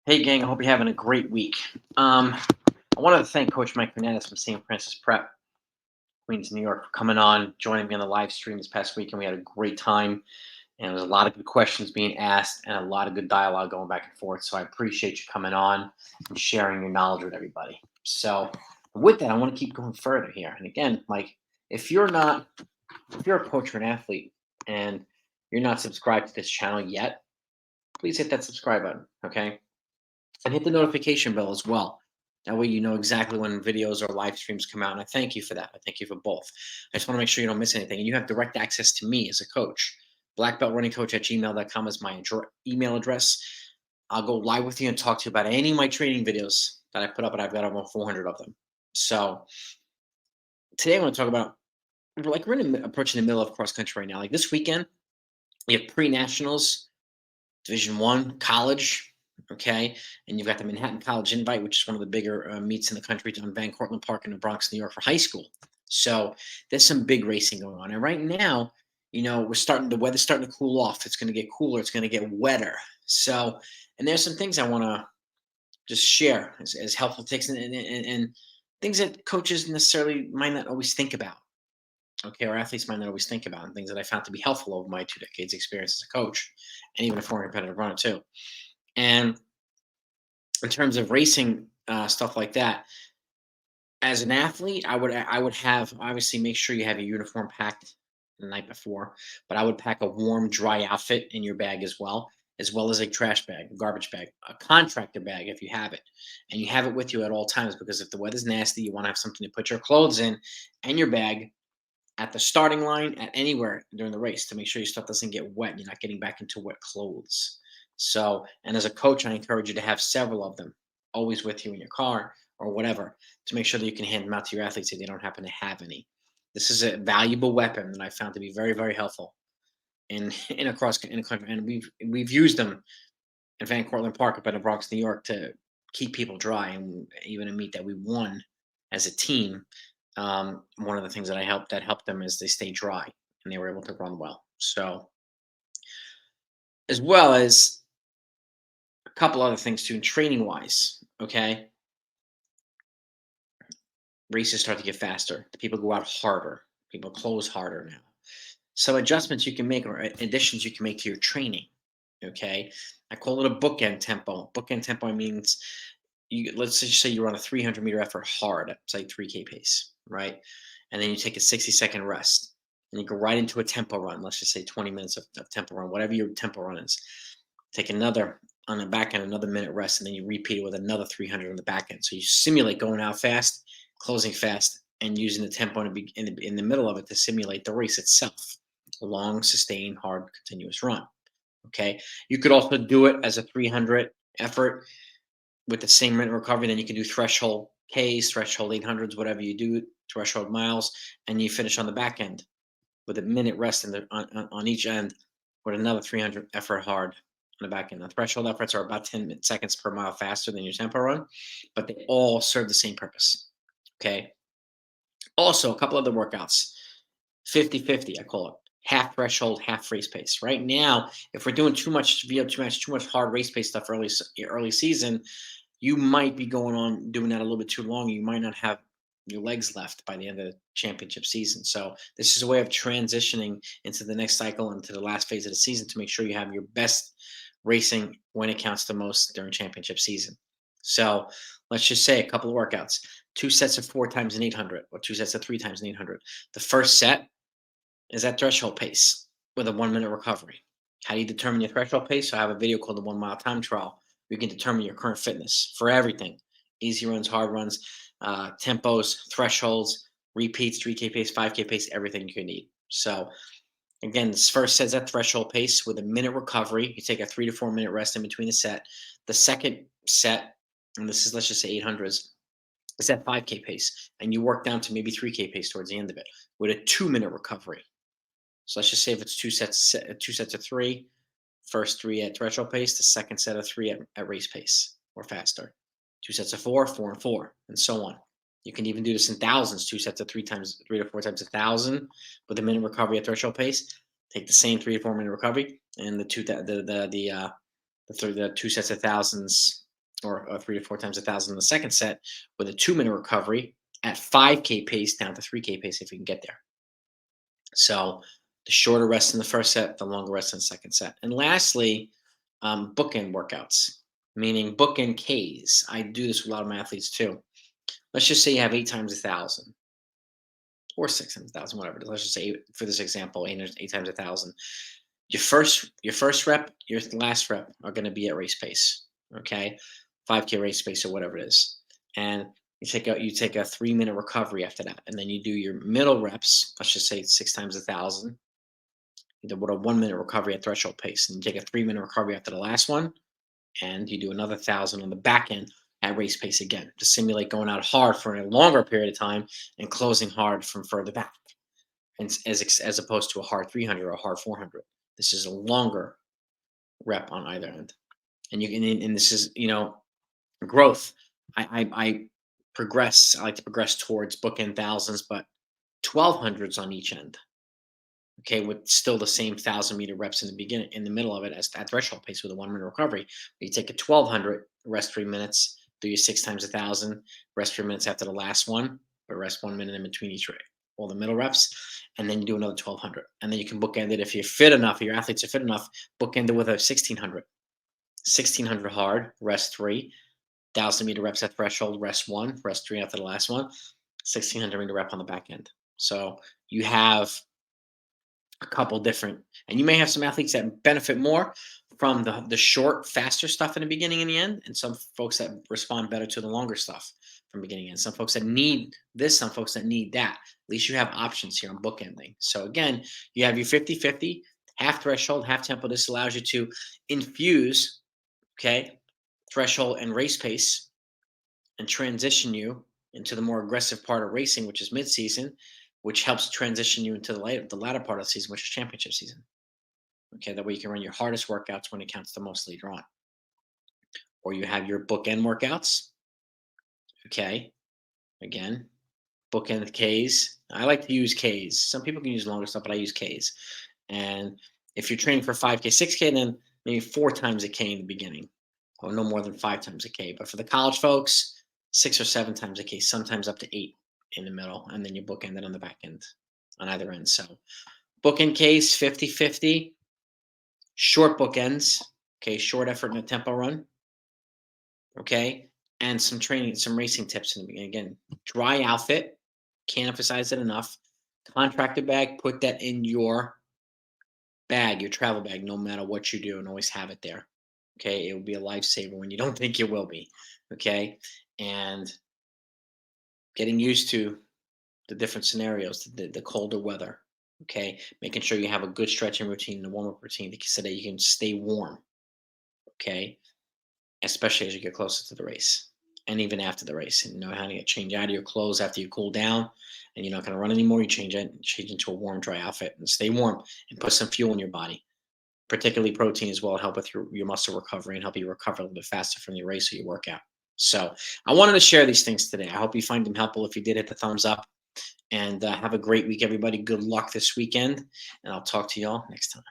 Hey, gang, I hope you're having a great week. I wanted to thank Coach Mike Fernandez from St. Francis Prep, Queens, New York, for coming on, joining me on the live stream this past week, and we had a great time. And there was a lot of good questions being asked and a lot of good dialogue going back and forth. So I appreciate you coming on and sharing your knowledge with everybody. So with that, I want to keep going further here. And again, like if you're a coach or an athlete and you're not subscribed to this channel yet, please hit that subscribe button. Okay. And hit the notification bell as well. That way you know exactly when videos or live streams come out. And I thank you for that. I thank you for both. I just want to make sure you don't miss anything. And you have direct access to me as a coach. Blackbeltrunningcoach@gmail.com is my email address. I'll go live with you and talk to you about any of my training videos that I put up, and I've got over 400 of them. So today I want to talk about, approaching the middle of cross country right now. Like this weekend, you have pre-nationals, Division One, college, okay, and you've got the Manhattan College Invite, which is one of the bigger meets in the country on Van Cortlandt Park in the Bronx, New York, for high school. So there's some big racing going on, and right now, the weather's starting to cool off. It's going to get cooler. It's going to get wetter. So, and there's some things I want to just share as helpful tips and things that coaches necessarily might not always think about. Okay, or athletes might not always think about, and things that I found to be helpful over my 2 decades experience as a coach and even a former competitive runner too. And in terms of racing stuff like that, as an athlete, I would have obviously make sure you have your uniform packed the night before, but I would pack a warm, dry outfit in your bag as well as a trash bag, a garbage bag, a contractor bag if you have it, and you have it with you at all times because if the weather's nasty, you want to have something to put your clothes in and your bag at the starting line, at anywhere during the race to make sure your stuff doesn't get wet and you're not getting back into wet clothes. So, and as a coach, I encourage you to have several of them always with you in your car or whatever to make sure that you can hand them out to your athletes if they don't happen to have any. This is a valuable weapon that I found to be very, very helpful in a country, and we've used them in Van Cortlandt Park up in the Bronx, New York, to keep people dry, and even a meet that we won as a team. One of the things that helped them is they stayed dry and they were able to run well. So, as well as a couple other things too, training wise. Okay, races start to get faster. The people go out harder. People close harder now. So adjustments you can make or additions you can make to your training. Okay, I call it a bookend tempo. Bookend tempo means let's just say you run a 300-meter effort hard at say 3K pace, right? And then you take a 60-second rest and you go right into a tempo run. Let's just say 20 minutes of tempo run, whatever your tempo run is. Take another on the back end, another minute rest, and then you repeat it with another 300 on the back end. So you simulate going out fast, closing fast, and using the tempo in the middle of it to simulate the race itself. A long, sustained, hard, continuous run. Okay. You could also do it as a 300 effort with the same minute recovery. Then you can do threshold Ks, threshold 800s, whatever you do, threshold miles, and you finish on the back end with a minute rest on each end with another 300 effort hard on the back end. The threshold efforts are about 10 seconds per mile faster than your tempo run, but they all serve the same purpose. Okay. Also, a couple other workouts 50-50, I call it. Half threshold, half race pace. Right now, if we're doing too much too much hard race pace stuff early season, you might be going on doing that a little bit too long. You might not have your legs left by the end of the championship season. So this is a way of transitioning into the next cycle into the last phase of the season to make sure you have your best racing when it counts the most during championship season. So let's just say a couple of workouts, 2 sets of 4 times an 800 or 2 sets of 3 times an 800. The first set is at threshold pace with a 1 minute recovery. How do you determine your threshold pace? So I have a video called the 1 mile time trial. You can determine your current fitness for everything: easy runs, hard runs, tempos, thresholds, repeats, 3K pace, 5K pace, everything you need. So again, this first set's at threshold pace with a minute recovery. You take a 3 to 4 minute rest in between the set. The second set, and this is let's just say 800s, is at 5K pace, and you work down to maybe 3K pace towards the end of it with a 2 minute recovery. So let's just say if it's 2 sets of three, first three at threshold pace, the second set of three at race pace or faster. 2 sets of four, 4 and 4, and so on. You can even do this in thousands, 2 sets of 3 to 4 times 1,000 with a minute recovery at threshold pace. Take the same 3 to 4 minute recovery and the 2 sets of thousands or 3 to 4 times 1,000 in the second set with a 2-minute recovery at 5K pace down to 3K pace if you can get there. So the shorter rest in the first set, the longer rest in the second set. And lastly, bookend workouts, meaning bookend Ks. I do this with a lot of my athletes too. Let's just say you have 8 times 1,000 or 6 times 1,000, whatever it is. Let's just say, for this example, 8 times 1,000. Your first rep, your last rep are going to be at race pace. Okay, 5K race pace or whatever it is, and you take a 3-minute recovery after that, and then you do your middle reps. Let's just say 6 times 1,000. You do what a 1-minute recovery at threshold pace, and you take a 3-minute recovery after the last one, and you do another 1,000 on the back end at race pace again to simulate going out hard for a longer period of time and closing hard from further back, and as opposed to a hard 300 or a hard 400. This is a longer rep on either end, and this is growth. I progress. I like to progress towards bookend thousands, but 1,200s on each end. Okay, with still the same 1,000-meter reps in the beginning, in the middle of it, as at threshold pace with a 1-minute recovery. You take a 1,200, rest 3 minutes, do your 6 times 1,000, rest 3 minutes after the last one, but rest 1 minute in between each rep, all the middle reps, and then you do another 1,200, and then you can bookend it if you're fit enough, if your athletes are fit enough. Bookend it with a 1,600, 1,600 hard, rest 3, 1,000-meter reps at threshold, rest 1, rest 3 after the last one, 1,600-meter rep on the back end. So you have a couple different, and you may have some athletes that benefit more from the short, faster stuff in the beginning and the end, and some folks that respond better to the longer stuff from beginning and end. Some folks that need this, some folks that need that. At least you have options here on bookending. So again, you have your 50-50, half threshold, half tempo. This allows you to infuse, okay, threshold and race pace, and transition you into the more aggressive part of racing, which is mid-season, which helps transition you into the latter part of the season, which is championship season. Okay, that way you can run your hardest workouts when it counts the most later on. Or you have your bookend workouts. Okay, again, bookend Ks. I like to use Ks. Some people can use longer stuff, but I use Ks. And if you're training for 5K, 6K, then maybe 4 times a K in the beginning, or no more than 5 times a K. But for the college folks, 6 or 7 times a K, sometimes up to 8 in the middle, and then you bookend it on the back end, on either end. So bookend Ks, 50-50, short bookends, okay, short effort and a tempo run, okay, and some training, some racing tips in the beginning. Again, dry outfit, can't emphasize it enough. Contractor bag, put that in your bag, your travel bag, no matter what you do, and always have it there. Okay, it will be a lifesaver when you don't think it will be. Okay, and getting used to the different scenarios, the colder weather. Okay, making sure you have a good stretching routine and a warm up routine so that you can stay warm. Okay, especially as you get closer to the race and even after the race, and you know how to change out of your clothes after you cool down and you're not going to run anymore. You change into a warm, dry outfit and stay warm and put some fuel in your body. Particularly protein as well, help with your muscle recovery and help you recover a little bit faster from your race or your workout. So I wanted to share these things today. I hope you find them helpful. If you did, hit the thumbs up, and have a great week, everybody. Good luck this weekend, and I'll talk to y'all next time.